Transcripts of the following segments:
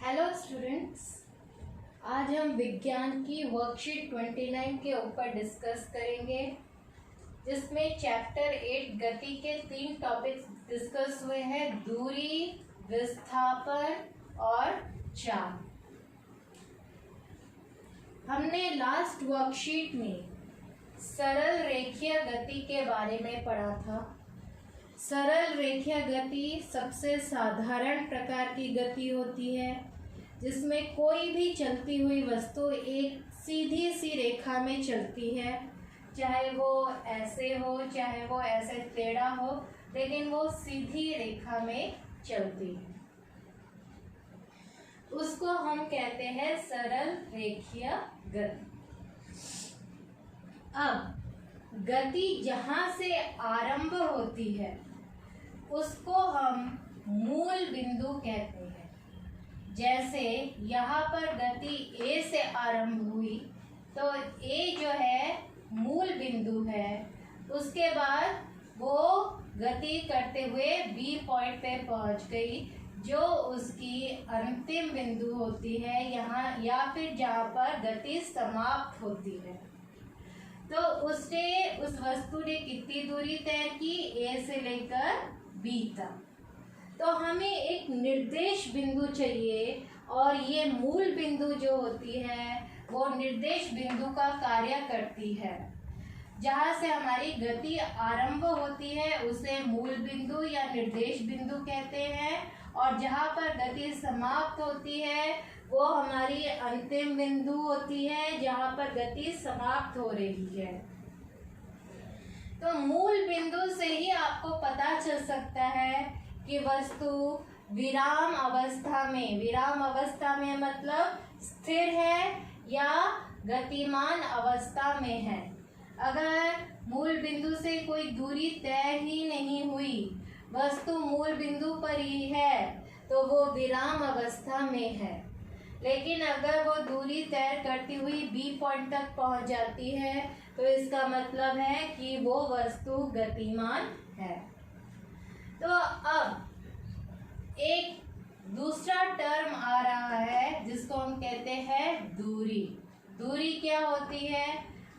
Hello students, आज हम विज्ञान की वर्कशीट 29 के ऊपर डिस्कस करेंगे, जिसमें चैप्टर 8 गति के 3 टॉपिक्स डिस्कस हुए हैं: दूरी, विस्थापन और चाल। हमने लास्ट वर्कशीट में सरल रेखीय गति के बारे में पढ़ा था। सरल रेखीय गति सबसे साधारण प्रकार की गति होती है, जिसमें कोई भी चलती हुई वस्तु एक सीधी सी रेखा में चलती है, चाहे वो ऐसे हो चाहे वो ऐसे टेढ़ा हो, लेकिन वो सीधी रेखा में चलती है। उसको हम कहते हैं सरल रेखीय गति। अब गति जहाँ से आरंभ होती है उसको हम मूल बिंदु कहते हैं। जैसे यहाँ पर गति A से आरंभ हुई तो A जो है मूल बिंदु है। उसके बाद वो गति करते हुए B पॉइंट पे पहुँच गई, जो उसकी अंतिम बिंदु होती है यहाँ, या फिर जहाँ पर गति समाप्त होती है। तो उसने उस वस्तु ने कितनी दूरी तय की? A से लेकर B तक। तो हमें एक निर्देश बिंदु चाहिए, और ये मूल बिंदु जो होती है वो निर्देश बिंदु का कार्य करती है। जहाँ से हमारी गति आरंभ होती है उसे मूल बिंदु या निर्देश बिंदु कहते हैं, और जहाँ पर गति समाप्त होती है वो हमारी अंतिम बिंदु होती है, जहाँ पर गति समाप्त हो रही है। तो मूल बिंदु से ही आपको पता चल सकता है कि वस्तु विराम अवस्था में मतलब स्थिर है या गतिमान अवस्था में है। अगर मूल बिंदु से कोई दूरी तय ही नहीं हुई, वस्तु मूल बिंदु पर ही है, तो वो विराम अवस्था में है। लेकिन अगर वो दूरी तय करती हुई B पॉइंट तक पहुंच जाती है तो इसका मतलब है कि वो वस्तु गतिमान है। तो अब एक दूसरा टर्म आ रहा है जिसको हम कहते हैं दूरी। दूरी क्या होती है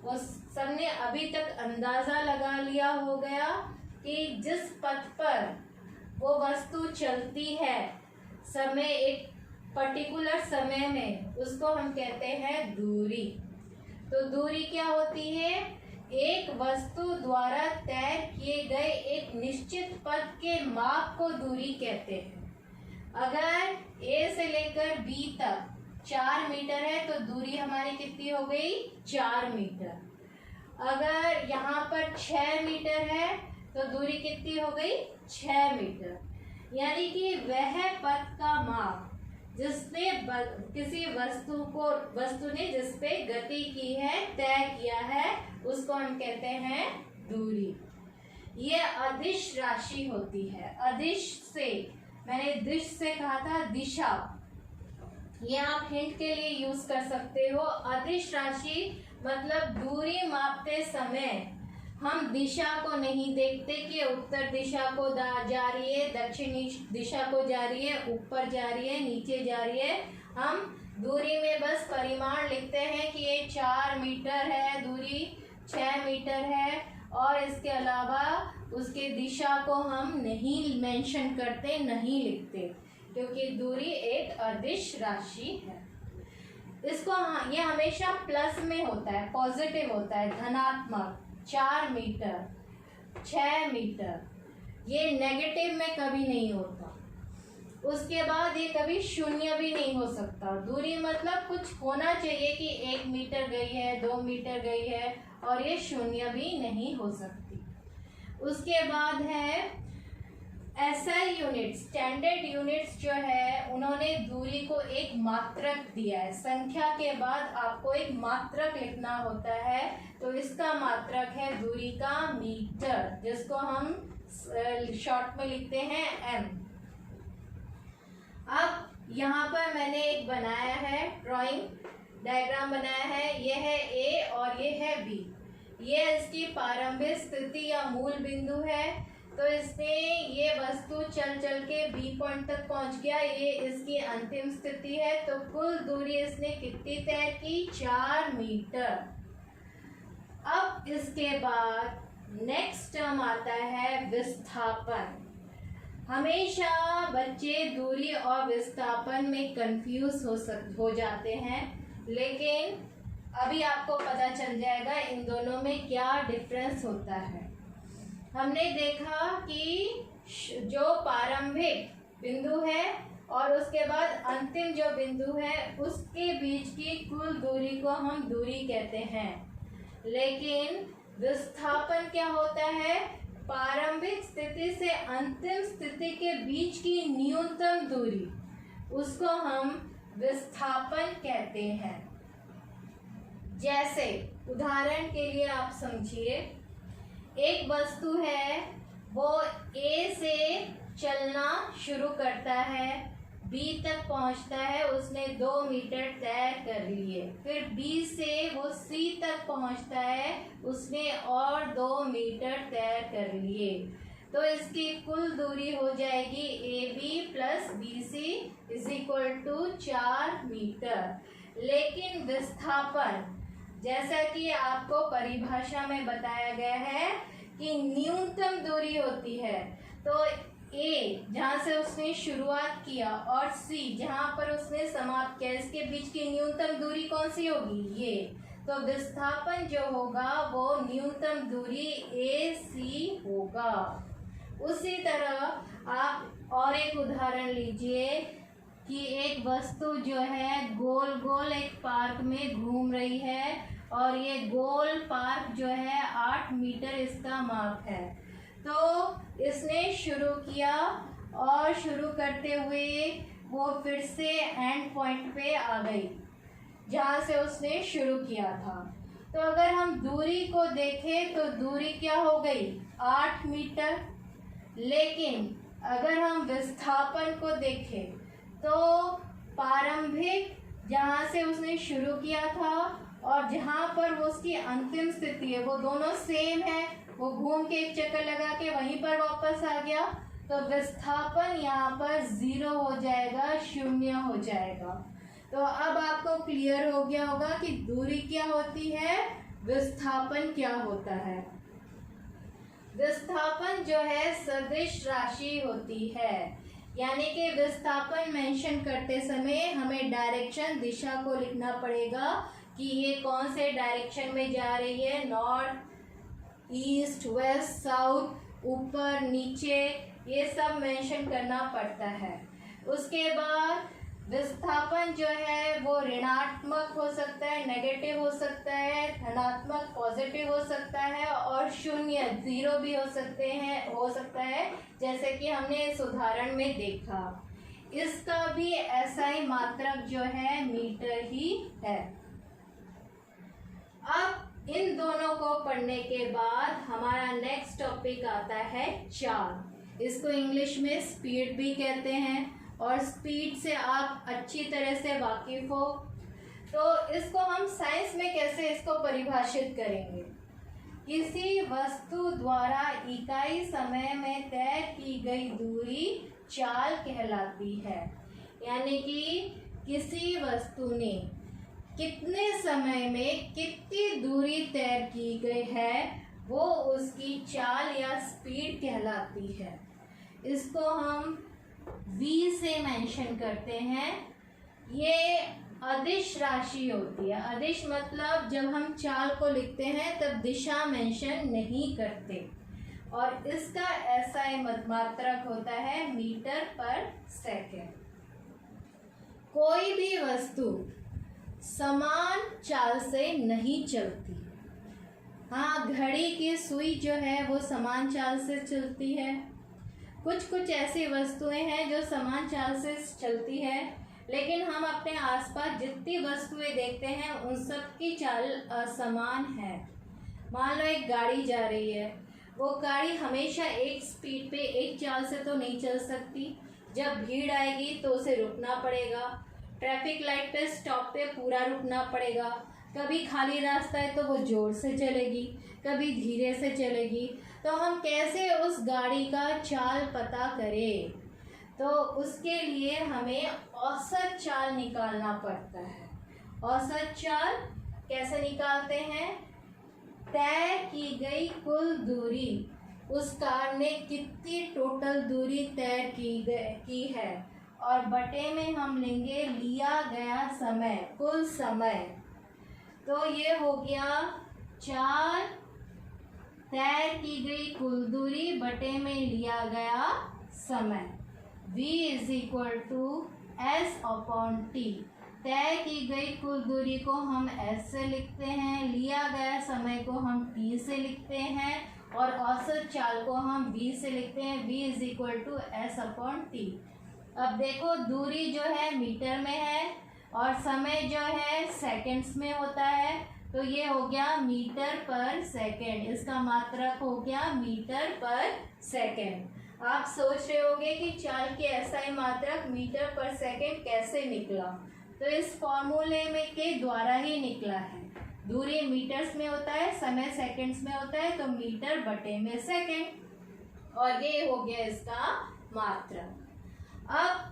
वो सबने अभी तक अंदाजा लगा लिया हो गया कि जिस पथ पर वो वस्तु चलती है समय, एक पर्टिकुलर समय में, उसको हम कहते हैं दूरी। तो दूरी क्या होती है? एक वस्तु द्वारा तय किए गए एक निश्चित पथ के माप को दूरी कहते हैं। अगर A से लेकर B तक 4 मीटर है तो दूरी हमारी कितनी हो गई? 4 मीटर। अगर यहाँ पर 6 मीटर है तो दूरी कितनी हो गई? 6 मीटर। यानी कि वह पथ का माप जिसपे किसी वस्तु ने जिसपे गति की है, तय किया है, उसको हम कहते हैं दूरी। ये अदिश राशि होती है। अदिश से, मैंने दिश से कहा था दिशा, ये आप हिंट के लिए यूज कर सकते हो। अदिश राशि मतलब दूरी मापते समय हम दिशा को नहीं देखते कि उत्तर दिशा को जा रही है, दक्षिणी दिशा को जा रही है, ऊपर जा रही है, नीचे जा रही है। हम दूरी में बस परिमाण लिखते हैं कि ये 4 मीटर है, दूरी 6 मीटर है, और इसके अलावा उसके दिशा को हम नहीं मेंशन करते, नहीं लिखते, क्योंकि दूरी एक अदिश राशि है। इसको ये हमेशा प्लस में होता है, पॉजिटिव होता है, धनात्मक। 4 मीटर, 6 मीटर, ये नेगेटिव में कभी नहीं होता। उसके बाद ये कभी शून्य भी नहीं हो सकता। दूरी मतलब कुछ होना चाहिए कि 1 मीटर गई है, 2 मीटर गई है, और ये शून्य भी नहीं हो सकती। उसके बाद है SI यूनिट, स्टैंडर्ड यूनिट्स जो है, उन्होंने दूरी को एक मात्रक दिया है। संख्या के बाद आपको एक मात्रक लिखना होता है, तो इसका मात्रक है दूरी का मीटर, जिसको हम शॉर्ट में लिखते हैं M। अब यहाँ पर मैंने एक बनाया है, ड्राइंग डायग्राम बनाया है। ये है A और ये है B। ये इसकी प्रारंभिक स्थिति या मूल बिंदु है। तो इसने ये वस्तु चल चल के बी पॉइंट तक पहुंच गया, ये इसकी अंतिम स्थिति है। तो कुल दूरी इसने कितनी तय की? 4 मीटर। अब इसके बाद नेक्स्ट टर्म आता है विस्थापन। हमेशा बच्चे दूरी और विस्थापन में कंफ्यूज हो जाते हैं, लेकिन अभी आपको पता चल जाएगा इन दोनों में क्या डिफरेंस होता है। हमने देखा कि जो प्रारंभिक बिंदु है और उसके बाद अंतिम जो बिंदु है उसके बीच की कुल दूरी को हम दूरी कहते हैं, लेकिन विस्थापन क्या होता है? प्रारंभिक स्थिति से अंतिम स्थिति के बीच की न्यूनतम दूरी, उसको हम विस्थापन कहते हैं। जैसे उदाहरण के लिए आप समझिए, एक वस्तु है, वो ए से चलना शुरू करता है, बी तक पहुंचता है, उसने 2 मीटर तय कर लिए। फिर बी से वो सी तक पहुंचता है, उसने और 2 मीटर तय कर लिए। तो इसकी कुल दूरी हो जाएगी AB plus BC is equal to 4 metre. लेकिन विस्थापन, जैसा कि आपको परिभाषा में बताया गया है कि न्यूनतम दूरी होती है, तो ए जहाँ से उसने शुरुआत किया और सी जहाँ पर उसने समाप्त किया, इसके बीच की न्यूनतम दूरी कौन सी होगी? ये। तो विस्थापन जो होगा वो न्यूनतम दूरी AC होगा। उसी तरह आप और एक उदाहरण लीजिए कि एक वस्तु जो है गोल गोल एक पार्क में घूम रही है और ये गोल पार्क जो है 8 मीटर इसका माप है। तो इसने शुरू किया और शुरू करते हुए वो फिर से एंड पॉइंट पे आ गई जहाँ से उसने शुरू किया था। तो अगर हम दूरी को देखें तो दूरी क्या हो गई? 8 मीटर। लेकिन अगर हम विस्थापन को देखें तो प्रारंभिक जहाँ से उसने शुरू किया था और जहाँ पर वो उसकी अंतिम स्थिति है वो दोनों सेम है, वो घूम के एक चक्कर लगा के वहीं पर वापस आ गया। तो विस्थापन यहाँ पर 0 हो जाएगा, 0 हो जाएगा। तो अब आपको क्लियर हो गया होगा कि दूरी क्या होती है, विस्थापन क्या होता है। विस्थापन जो है सदिश राशि होती है, यानी कि विस्थापन मेंशन करते समय हमें डायरेक्शन, दिशा को लिखना पड़ेगा कि ये कौन से डायरेक्शन में जा रही है, नॉर्थ, ईस्ट, वेस्ट, साउथ, ऊपर, नीचे, ये सब मेंशन करना पड़ता है। उसके बाद विस्थापन जो है वो ऋणात्मक हो सकता है, नेगेटिव हो सकता है, धनात्मक पॉजिटिव हो सकता है और 0 भी हो सकता है, जैसे कि हमने इस उदाहरण में देखा। इसका भी SI मात्रक जो है मीटर ही है। अब इन दोनों को पढ़ने के बाद हमारा नेक्स्ट टॉपिक आता है चाल। इसको इंग्लिश में स्पीड भी कहते हैं और स्पीड से आप अच्छी तरह से वाकिफ हो। तो इसको हम साइंस में कैसे इसको परिभाषित करेंगे? किसी वस्तु द्वारा इकाई समय में तय की गई दूरी चाल कहलाती है, यानी कि किसी वस्तु ने कितने समय में कितनी दूरी तय की गई है वो उसकी चाल या स्पीड कहलाती है। इसको हम V से मेंशन करते हैं। ये अदिश राशि होती है। अदिश मतलब जब हम चाल को लिखते हैं तब दिशा मेंशन नहीं करते, और इसका SI मात्रक होता है मीटर पर सेकेंड। कोई भी वस्तु समान चाल से नहीं चलती। हाँ, घड़ी की सुई जो है वो समान चाल से चलती है। कुछ ऐसी वस्तुएं हैं जो समान चाल से चलती है, लेकिन हम अपने आसपास जितनी वस्तुएं देखते हैं उन सब की चाल असमान है। मान लो एक गाड़ी जा रही है, वो गाड़ी हमेशा एक स्पीड पे एक चाल से तो नहीं चल सकती। जब भीड़ आएगी तो उसे रुकना पड़ेगा, ट्रैफिक लाइट पे स्टॉप पे पूरा रुकना पड़ेगा, कभी खाली रास्ता है तो वो जोर से चलेगी, कभी धीरे से चलेगी। तो हम कैसे उस गाड़ी का चाल पता करें? तो उसके लिए हमें औसत चाल निकालना पड़ता है। औसत चाल कैसे निकालते हैं? तय की गई कुल दूरी, उस कार ने कितनी टोटल दूरी तय की है, और बटे में हम लेंगे लिया गया समय, कुल समय। तो ये हो गया चाल तय की गई कुल दूरी बटे में लिया गया समय। v is equal to s upon t. तय की गई कुल दूरी को हम s से लिखते हैं, लिया गया समय को हम t से लिखते हैं, और औसत चाल को हम v से लिखते हैं। v is equal to s upon t. अब देखो दूरी जो है मीटर में है और समय जो है सेकंड्स में होता है, तो ये हो गया मीटर पर सेकंड, इसका मात्रक हो गया मीटर पर सेकंड। आप सोच रहे होंगे कि चाल के SI मात्रक मीटर पर सेकंड कैसे निकला? तो इस फॉर्मूले में के द्वारा ही निकला है। दूरी मीटर्स में होता है, समय सेकंड्स में होता है, तो मीटर बटे में सेकंड, और ये हो गया इसका मात्रक। अब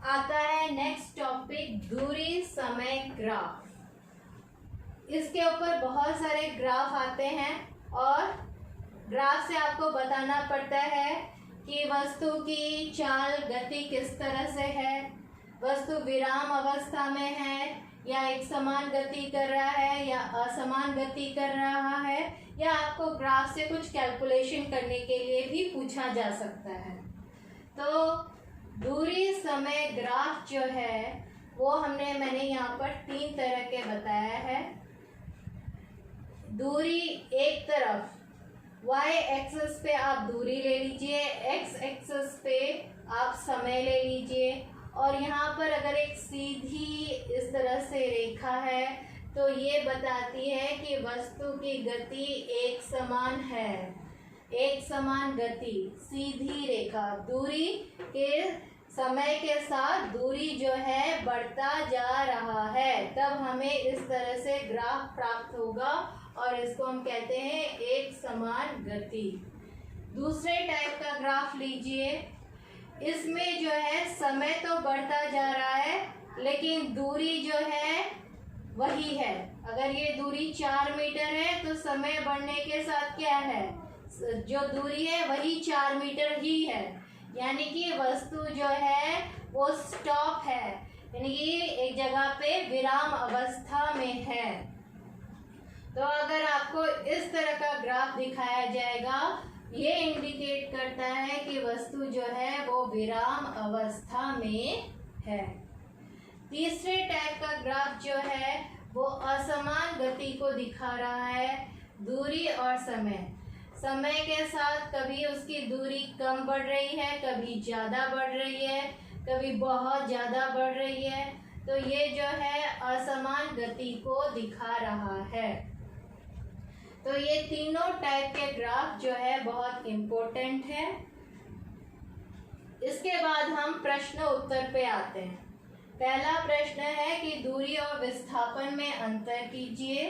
आता है नेक्स्ट टॉपिक, दूरी समय ग्राफ। इसके ऊपर बहुत सारे ग्राफ आते हैं और ग्राफ से आपको बताना पड़ता है कि वस्तु की चाल गति किस तरह से है, वस्तु विराम अवस्था में है या एक समान गति कर रहा है या असमान गति कर रहा है, या आपको ग्राफ से कुछ कैलकुलेशन करने के लिए भी पूछा जा सकता है। तो दूरी समय ग्राफ जो है वो मैंने यहाँ पर 3 तरह के बताया है। दूरी एक तरफ y एक्सिस पे आप दूरी ले लीजिए, x एक्सिस पे आप समय ले लीजिए, और यहाँ पर अगर एक सीधी इस तरह से रेखा है तो ये बताती है कि वस्तु की गति एक समान है, एक समान गति, सीधी रेखा। दूरी के समय के साथ दूरी जो है बढ़ता जा रहा है, तब हमें इस तरह से ग्राफ प्राप्त होगा और इसको हम कहते हैं एक समान गति। दूसरे टाइप का ग्राफ लीजिए, इसमें जो है समय तो बढ़ता जा रहा है लेकिन दूरी जो है वही है। अगर ये दूरी 4 मीटर है तो समय बढ़ने के साथ क्या है, जो दूरी है वही 4 मीटर ही है, यानी कि वस्तु जो है वो स्टॉप है, यानी कि एक जगह पे विराम अवस्था में है। तो अगर आपको इस तरह का ग्राफ दिखाया जाएगा, ये इंडिकेट करता है कि वस्तु जो है वो विराम अवस्था में है। तीसरे टाइप का ग्राफ जो है वो असमान गति को दिखा रहा है, दूरी और समय। समय के साथ कभी उसकी दूरी कम बढ़ रही है, कभी ज़्यादा बढ़ रही है, कभी बहुत ज़्यादा बढ़ रही है, तो ये जो है असमान गति को दिखा रहा है। तो ये तीनों टाइप के ग्राफ जो है बहुत इम्पोर्टेंट है। इसके बाद हम प्रश्न उत्तर पे आते हैं। पहला प्रश्न है कि दूरी और विस्थापन में अंतर कीजिए।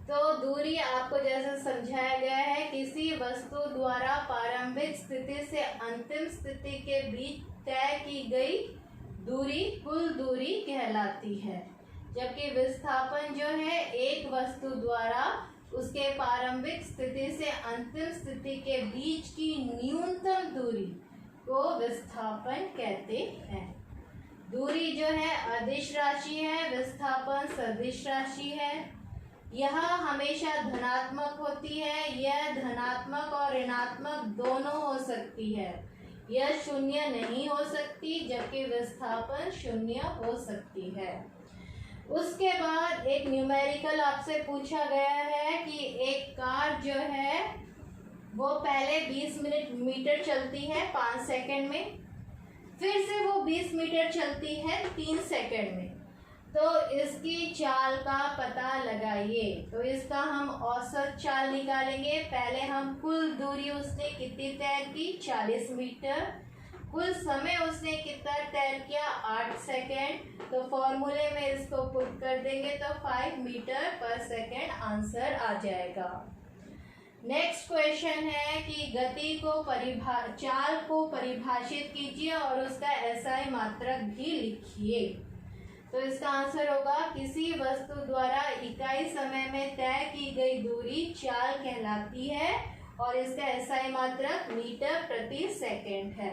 तो दूरी आपको जैसे समझाया गया है, किसी वस्तु द्वारा प्रारंभिक स्थिति से अंतिम स्थिति के बीच तय की गई दूरी कुल दूरी कहलाती है, जबकि विस्थापन जो है एक वस्तु द्वारा उसके प्रारंभिक स्थिति से अंतिम स्थिति के बीच की न्यूनतम दूरी को विस्थापन कहते हैं। दूरी जो है अदिश राशि है, विस्थापन सदिश राशि है। यह हमेशा धनात्मक होती है, यह धनात्मक और ऋणात्मक दोनों हो सकती है। यह शून्य नहीं हो सकती, जबकि विस्थापन शून्य हो सकती है। उसके बाद एक न्यूमेरिकल आपसे पूछा गया है कि एक कार जो है वो पहले 20 मीटर चलती है 5 सेकंड में, फिर से वो 20 मीटर चलती है 3 सेकंड में, तो इसकी चाल का पता लगाइए। तो इसका हम औसत चाल निकालेंगे। पहले हम कुल दूरी उसने कितनी तय की, 40 मीटर, कुल समय उसने कितना तैर किया, 8 सेकेंड। तो फॉर्मूले में इसको पुट कर देंगे तो 5 मीटर पर सेकेंड आंसर आ जाएगा। नेक्स्ट क्वेश्चन है कि गति को चाल को परिभाषित कीजिए और उसका एसआई मात्रक भी लिखिए। तो इसका आंसर होगा किसी वस्तु द्वारा इकाई समय में तय की गई दूरी चाल कहलाती है और इसका एसआई मात्रक मीटर प्रति सेकेंड है।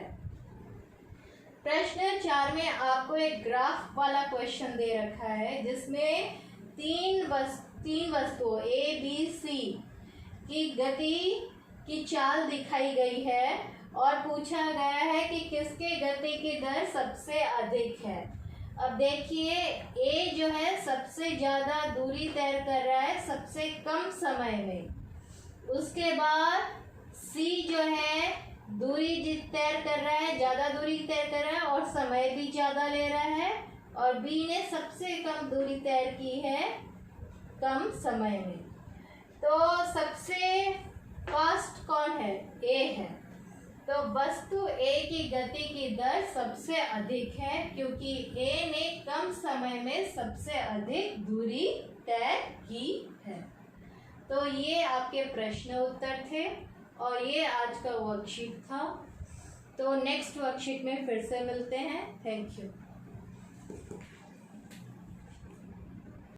प्रश्न 4 में आपको एक ग्राफ वाला क्वेश्चन दे रखा है जिसमें तीन वस्तुओं ए बी सी की गति की चाल दिखाई गई है और पूछा गया है कि किसके गति की दर सबसे अधिक है। अब देखिए ए जो है सबसे ज़्यादा दूरी तय कर रहा है सबसे कम समय में, उसके बाद सी जो है दूरी तय कर रहा है, ज़्यादा दूरी तय कर रहा है और समय भी ज़्यादा ले रहा है, और बी ने सबसे कम दूरी तय की है कम समय में। तो सबसे फास्ट कौन है, ए है। तो वस्तु ए की गति की दर सबसे अधिक है क्योंकि ए ने कम समय में सबसे अधिक दूरी तय की है। तो ये आपके प्रश्न उत्तर थे और ये आज का वर्कशीट था। तो नेक्स्ट वर्कशीट में फिर से मिलते हैं। Thank you.